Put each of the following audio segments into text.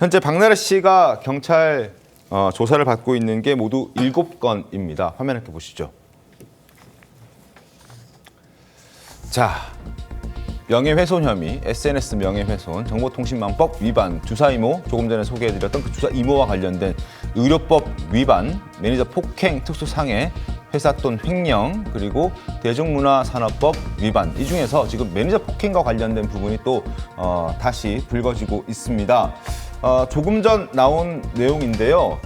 현재 박나래 씨가 경찰 조사를 받고 있는 게 모두 7건입니다. 화면 이렇게 보시죠. 자, 명예훼손 혐의, SNS 명예훼손, 정보통신망법 위반, 주사이모, 조금 전에 소개해드렸던 그 주사이모와 관련된 의료법 위반, 매니저 폭행, 특수상해, 회사 돈 횡령, 그리고 대중문화산업법 위반. 이 중에서 지금 매니저 폭행과 관련된 부분이 또 다시 불거지고 있습니다. 조금 전 나온 내용인데요.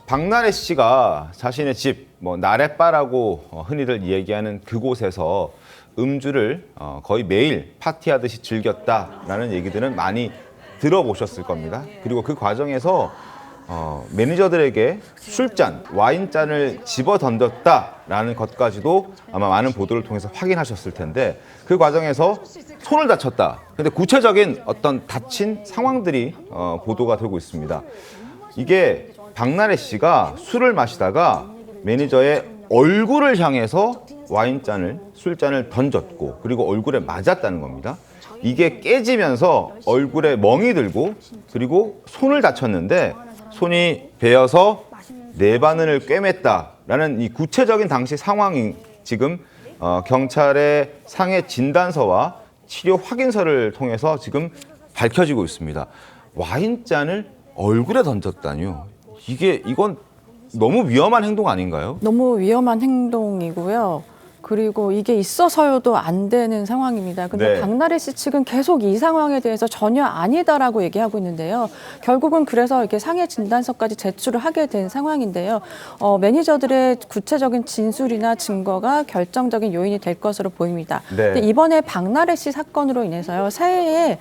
박나래 씨가 자신의 집, 나래바라고 흔히들 얘기하는 그곳에서 음주를 거의 매일 파티하듯이 즐겼다라는 얘기들은 많이 들어보셨을 겁니다. 그리고 그 과정에서 매니저들에게 술잔, 와인잔을 집어 던졌다라는 것까지도 아마 많은 보도를 통해서 확인하셨을 텐데 그 과정에서 손을 다쳤다. 근데 구체적인 어떤 다친 상황들이 보도가 되고 있습니다. 이게 박나래 씨가 술을 마시다가 매니저의 얼굴을 향해서 와인잔을, 술잔을 던졌고 그리고 얼굴에 맞았다는 겁니다. 이게 깨지면서 얼굴에 멍이 들고 그리고 손을 다쳤는데 손이 베어서 뇌바늘을 꿰맸다라는 이 구체적인 당시 상황이 지금 경찰의 상해 진단서와 치료 확인서를 통해서 지금 밝혀지고 있습니다. 와인잔을 얼굴에 던졌다니요. 이건 너무 위험한 행동 아닌가요? 너무 위험한 행동이고요. 그리고 이게 있어서도 안 되는 상황입니다. 근데 네. 박나래 씨 측은 계속 이 상황에 대해서 전혀 아니다라고 얘기하고 있는데요. 결국은 그래서 이렇게 상해 진단서까지 제출을 하게 된 상황인데요. 매니저들의 구체적인 진술이나 증거가 결정적인 요인이 될 것으로 보입니다. 네. 근데 이번에 박나래 씨 사건으로 인해서요. 새해에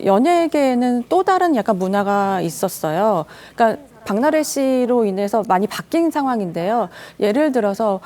연예계에는 또 다른 약간 문화가 있었어요. 그러니까 박나래 씨로 인해서 많이 바뀐 상황인데요. 예를 들어서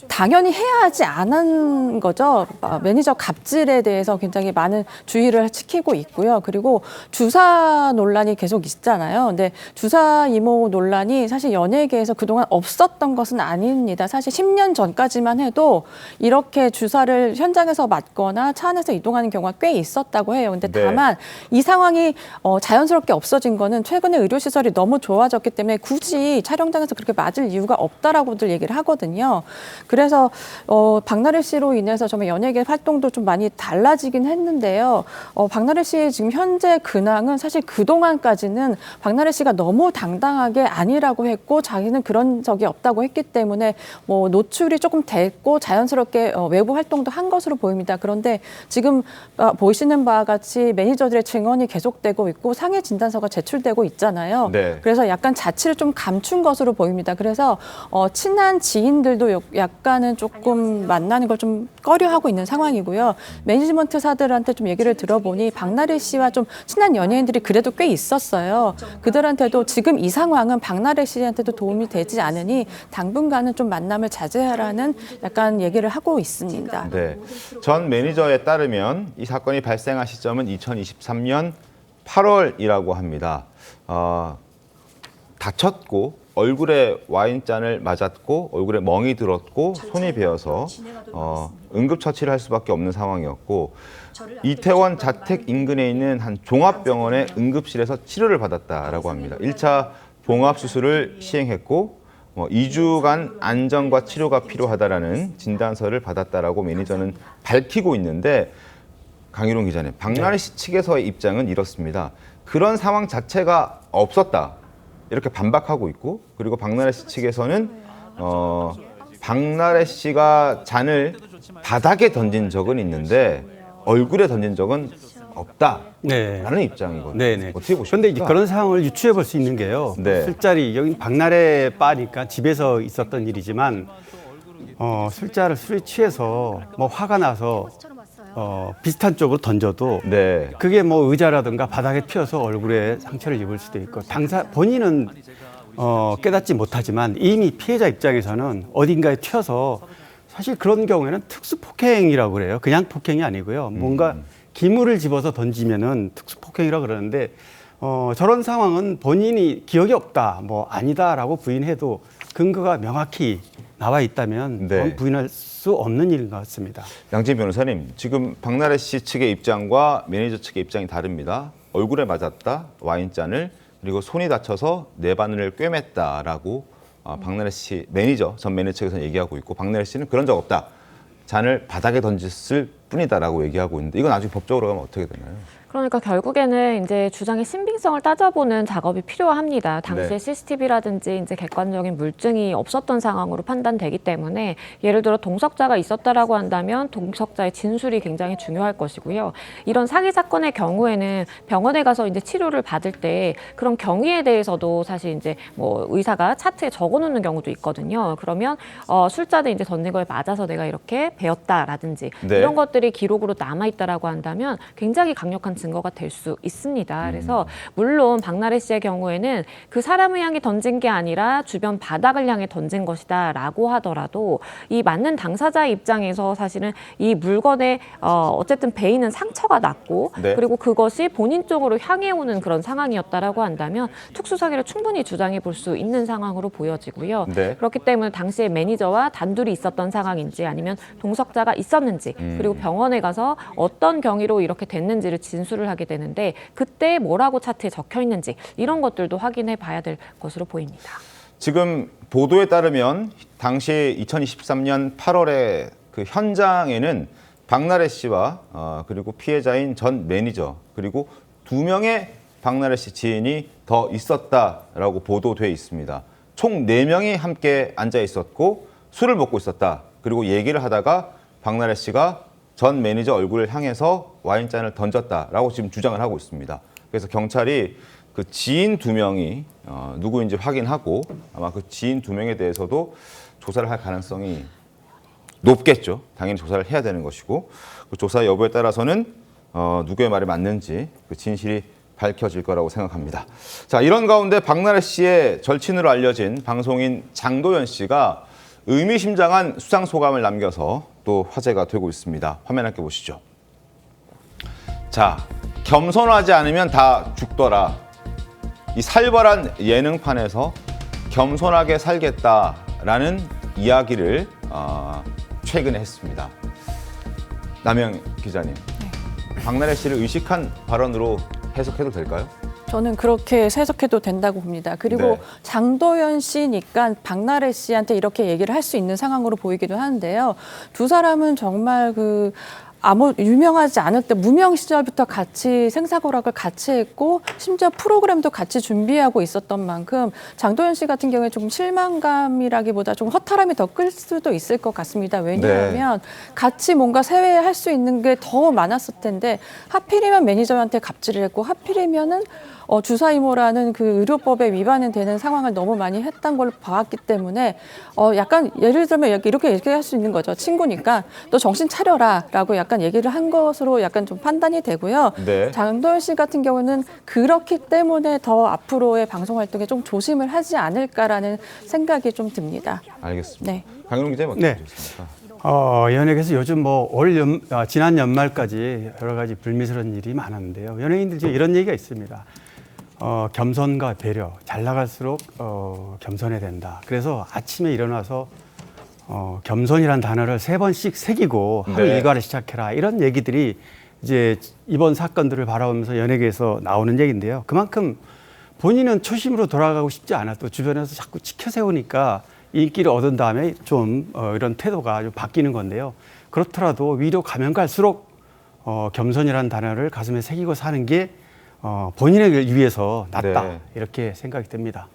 당연히 해야 하지 않은 거죠. 매니저 갑질에 대해서 굉장히 많은 주의를 지키고 있고요. 그리고 주사 논란이 계속 있잖아요. 근데 주사 이모 논란이 사실 연예계에서 그동안 없었던 것은 아닙니다. 사실 10년 전까지만 해도 이렇게 주사를 현장에서 맞거나 차 안에서 이동하는 경우가 꽤 있었다고 해요. 근데 네. 다만 이 상황이 자연스럽게 없어진 거는 최근에 의료시설이 너무 좋아졌기 때문에 굳이 촬영장에서 그렇게 맞을 이유가 없다라고들 얘기를 하거든요. 그래서 박나래 씨로 인해서 정말 연예계 활동도 좀 많이 달라지긴 했는데요. 박나래 씨의 지금 현재 근황은 사실 그동안까지는 박나래 씨가 너무 당당하게 아니라고 했고 자기는 그런 적이 없다고 했기 때문에 노출이 조금 됐고 자연스럽게 외부 활동도 한 것으로 보입니다. 그런데 지금 보시는 바와 같이 매니저들의 증언이 계속되고 있고 상해 진단서가 제출되고 있잖아요. 네. 그래서 약간 자취를 좀 감춘 것으로 보입니다. 그래서 친한 지인들도 약간은 조금 만나는 걸 좀 꺼려하고 있는 상황이고요. 매니지먼트사들한테 좀 얘기를 들어보니 박나래 씨와 좀 친한 연예인들이 그래도 꽤 있었어요. 그들한테도 지금 이 상황은 박나래 씨한테도 도움이 되지 않으니 당분간은 좀 만남을 자제하라는 약간 얘기를 하고 있습니다. 네. 전 매니저에 따르면 이 사건이 발생한 시점은 2023년 8월이라고 합니다. 다쳤고 얼굴에 와인잔을 맞았고 얼굴에 멍이 들었고 손이 베어서 응급처치를 할 수밖에 없는 상황이었고 이태원 자택 인근에 있는 한 종합병원의 응급실에서 치료를 받았다라고 합니다. 1차 봉합수술을 시행했고 2주간 안정과 치료가 필요하다라는 진단서를 받았다라고 매니저는 밝히고 있는데 강희룡 기자님, 박나래 씨 측에서의 입장은 이렇습니다. 그런 상황 자체가 없었다. 이렇게 반박하고 있고 그리고 박나래 씨 측에서는 박나래 씨가 잔을 바닥에 던진 적은 있는데 얼굴에 던진 적은 없다라는 입장이거든요. 네네. 어떻게 보십니까? 그런데 이제 그런 상황을 유추해 볼 수 있는 게요. 네. 술자리 여기 박나래 바니까 집에서 있었던 일이지만 술이 취해서 화가 나서 비슷한 쪽으로 던져도 네. 그게 의자라든가 바닥에 튀어서 얼굴에 상처를 입을 수도 있고 본인은 깨닫지 못하지만 이미 피해자 입장에서는 어딘가에 튀어서 사실 그런 경우에는 특수폭행이라고 그래요. 그냥 폭행이 아니고요. 뭔가 기물을 집어서 던지면은 특수폭행이라고 그러는데 저런 상황은 본인이 기억이 없다, 아니다라고 부인해도 근거가 명확히 나와 있다면 네. 부인할 수 없는 일인 것 같습니다. 양진 변호사님, 지금 박나래 씨 측의 입장과 매니저 측의 입장이 다릅니다. 얼굴에 맞았다 와인잔을 그리고 손이 다쳐서 내 바늘을 꿰맸다라고 박나래 씨 매니저 전 매니저 측에서 얘기하고 있고 박나래 씨는 그런 적 없다. 잔을 바닥에 던졌을 뿐이다라고 얘기하고 있는데 이건 나중에 법적으로 가면 어떻게 되나요? 그러니까 결국에는 이제 주장의 신빙성을 따져보는 작업이 필요합니다. 당시에 네. CCTV라든지 이제 객관적인 물증이 없었던 상황으로 판단되기 때문에 예를 들어 동석자가 있었다라고 한다면 동석자의 진술이 굉장히 중요할 것이고요. 이런 사기 사건의 경우에는 병원에 가서 이제 치료를 받을 때 그런 경위에 대해서도 사실 이제 뭐 의사가 차트에 적어놓는 경우도 있거든요. 그러면 술잔에 이제 던진 거에 맞아서 내가 이렇게 베었다라든지 네. 이런 것들이 기록으로 남아있다라고 한다면 굉장히 강력한 증거가 될 수 있습니다. 그래서 물론 박나래 씨의 경우에는 그 사람을 향해 던진 게 아니라 주변 바닥을 향해 던진 것이다라고 하더라도 이 맞는 당사자의 입장에서 사실은 이 물건에 어쨌든 베이는 상처가 났고 네. 그리고 그것이 본인 쪽으로 향해 오는 그런 상황이었다라고 한다면 특수사기를 충분히 주장해 볼 수 있는 상황으로 보여지고요. 네. 그렇기 때문에 당시에 매니저와 단둘이 있었던 상황인지 아니면 동석자가 있었는지 그리고 병원에 가서 어떤 경위로 이렇게 됐는지를 진술을 하게 되는데 그때 뭐라고 차트에 적혀 있는지 이런 것들도 확인해 봐야 될 것으로 보입니다. 지금 보도에 따르면 당시 2023년 8월에 그 현장에는 박나래 씨와 그리고 피해자인 전 매니저 그리고 2명의 박나래 씨 지인이 더 있었다라고 보도돼 있습니다. 총 4명이 함께 앉아 있었고 술을 먹고 있었다. 그리고 얘기를 하다가 박나래 씨가 전 매니저 얼굴을 향해서 와인잔을 던졌다라고 지금 주장을 하고 있습니다. 그래서 경찰이 그 지인 2명이 누구인지 확인하고 아마 그 지인 2명에 대해서도 조사를 할 가능성이 높겠죠. 당연히 조사를 해야 되는 것이고 그 조사 여부에 따라서는 누구의 말이 맞는지 그 진실이 밝혀질 거라고 생각합니다. 자, 이런 가운데 박나래 씨의 절친으로 알려진 방송인 장도연 씨가 의미심장한 수상 소감을 남겨서 또 화제가 되고 있습니다. 화면 함께 보시죠. 자, 겸손하지 않으면 다 죽더라. 이 살벌한 예능판에서 겸손하게 살겠다라는 이야기를 최근에 했습니다. 남영 기자님, 박나래 씨를 의식한 발언으로 해석해도 될까요? 저는 그렇게 해석해도 된다고 봅니다. 그리고 네. 장도연 씨니까 박나래 씨한테 이렇게 얘기를 할 수 있는 상황으로 보이기도 하는데요. 두 사람은 정말 유명하지 않을 때 무명 시절부터 같이 생사고락을 같이 했고 심지어 프로그램도 같이 준비하고 있었던 만큼 장도연 씨 같은 경우에 좀 실망감이라기보다 좀 허탈함이 더 클 수도 있을 것 같습니다. 왜냐하면 같이 뭔가 세회할 수 있는 게 더 많았을 텐데 하필이면 매니저한테 갑질을 했고 하필이면은 주사이모라는 그 의료법에 위반이 되는 상황을 너무 많이 했던 걸 봤기 때문에 약간 예를 들면 이렇게 얘기할 수 있는 거죠. 친구니까 너 정신 차려라라고 약간 얘기를 한 것으로 약간 좀 판단이 되고요. 네. 장도연 씨 같은 경우는 그렇기 때문에 더 앞으로의 방송 활동에 좀 조심을 하지 않을까라는 생각이 좀 듭니다. 알겠습니다. 네. 강윤호 기자님 어떻게 네. 보셨습니까? 연예계에서 요즘 지난 연말까지 여러 가지 불미스러운 일이 많았는데요. 연예인들 중에 이런 얘기가 있습니다. 겸손과 배려, 잘 나갈수록 겸손해야 된다. 그래서 아침에 일어나서 겸손이란 단어를 3번씩 새기고 하루 네. 일과를 시작해라. 이런 얘기들이 이제 이번 사건들을 바라보면서 연예계에서 나오는 얘기인데요. 그만큼 본인은 초심으로 돌아가고 싶지 않아도 주변에서 자꾸 치켜세우니까 인기를 얻은 다음에 좀 이런 태도가 좀 바뀌는 건데요. 그렇더라도 위로 가면 갈수록 겸손이라는 단어를 가슴에 새기고 사는 게 본인을 위해서 낫다. 네. 이렇게 생각이 듭니다.